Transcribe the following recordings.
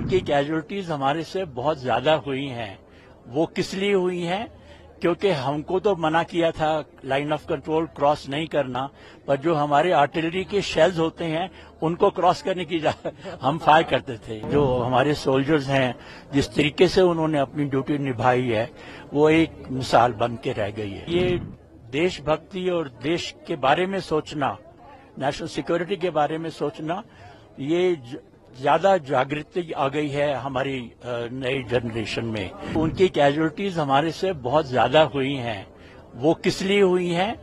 ان کی کیجولٹیز ہمارے سے بہت زیادہ ہوئی ہیں. وہ کس لیے ہوئی ہیں؟ کیونکہ ہم کو تو منع کیا تھا لائن آف کنٹرول کراس نہیں کرنا، پر جو ہمارے آرٹلری کے شیلز ہوتے ہیں ان کو کراس کرنے کی ہم فائر کرتے تھے. جو ہمارے سولجرز ہیں جس طریقے سے انہوں نے اپنی ڈیوٹی نبھائی ہے وہ ایک مثال بن کے رہ گئی ہے. یہ دیش بھکتی اور دیش کے بارے میں سوچنا، نیشنل سیکورٹی کے بارے میں سوچنا، یہ زیادہ جاگرتی آ گئی ہے ہماری نئی جنریشن میں. ان کی کیجولٹیز ہمارے سے بہت زیادہ ہوئی ہیں. وہ کس لیے ہوئی ہیں؟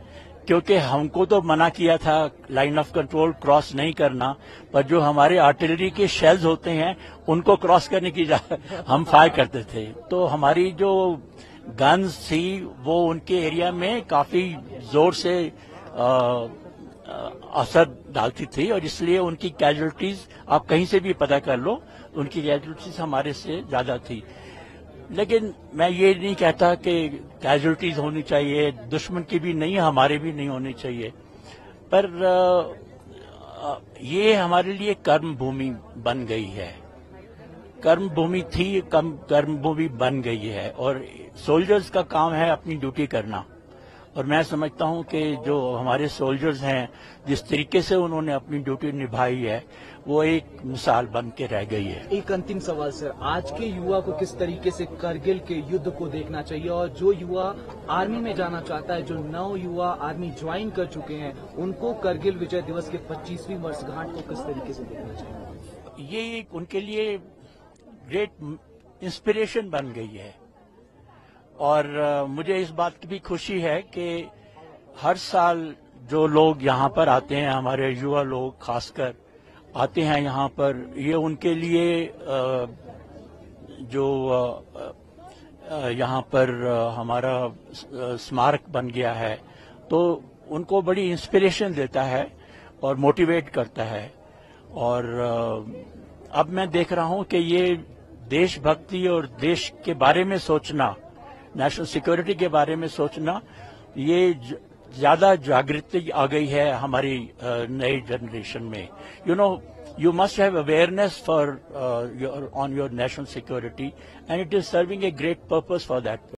کیونکہ ہم کو تو منع کیا تھا لائن آف کنٹرول کراس نہیں کرنا، پر جو ہمارے آرٹلری کے شیلز ہوتے ہیں ان کو کراس کرنے کی ہم فائر کرتے تھے. تو ہماری جو گنز تھی وہ ان کے ایریا میں کافی زور سے اثر ڈالتی تھی، اور اس لیے ان کی کیجولٹیز آپ کہیں سے بھی پتہ کر لو، ان کی کیجولٹیز ہمارے سے زیادہ تھی. لیکن میں یہ نہیں کہتا کہ کیجولٹیز ہونی چاہیے، دشمن کی بھی نہیں ہمارے بھی نہیں ہونی چاہیے، پر یہ ہمارے لیے کرم بھومی بن گئی ہے. کرم بھومی تھی، کرم بھومی بن گئی ہے، اور سولجرز کا کام ہے اپنی ڈیوٹی کرنا. اور میں سمجھتا ہوں کہ جو ہمارے سولجرز ہیں جس طریقے سے انہوں نے اپنی ڈیوٹی نبھائی ہے وہ ایک مثال بن کے رہ گئی ہے. ایک انتم سوال سر، آج کے یوا کو کس طریقے سے کرگل کے یدھ کو دیکھنا چاہیے، اور جو یوا آرمی میں جانا چاہتا ہے، جو 9 یوا آرمی جوائن کر چکے ہیں، ان کو کرگل وجے دیوس کے 25ویں ورسگانٹھ کو کس طریقے سے دیکھنا چاہیے؟ یہ ایک ان کے لیے گریٹ انسپریشن بن گئی ہے. اور مجھے اس بات کی بھی خوشی ہے کہ ہر سال جو لوگ یہاں پر آتے ہیں، ہمارے یوا لوگ خاص کر آتے ہیں یہاں پر، یہ ان کے لیے جو یہاں پر ہمارا اسمارک بن گیا ہے تو ان کو بڑی انسپریشن دیتا ہے اور موٹیویٹ کرتا ہے. اور اب میں دیکھ رہا ہوں کہ یہ دیش بھکتی اور دیش کے بارے میں سوچنا، نیشنل سیکورٹی کے بارے میں سوچنا، یہ زیادہ جاگرتی آ گئی ہے ہماری نئی جنریشن میں. You must have awareness on your national security, and it is serving a great purpose for that.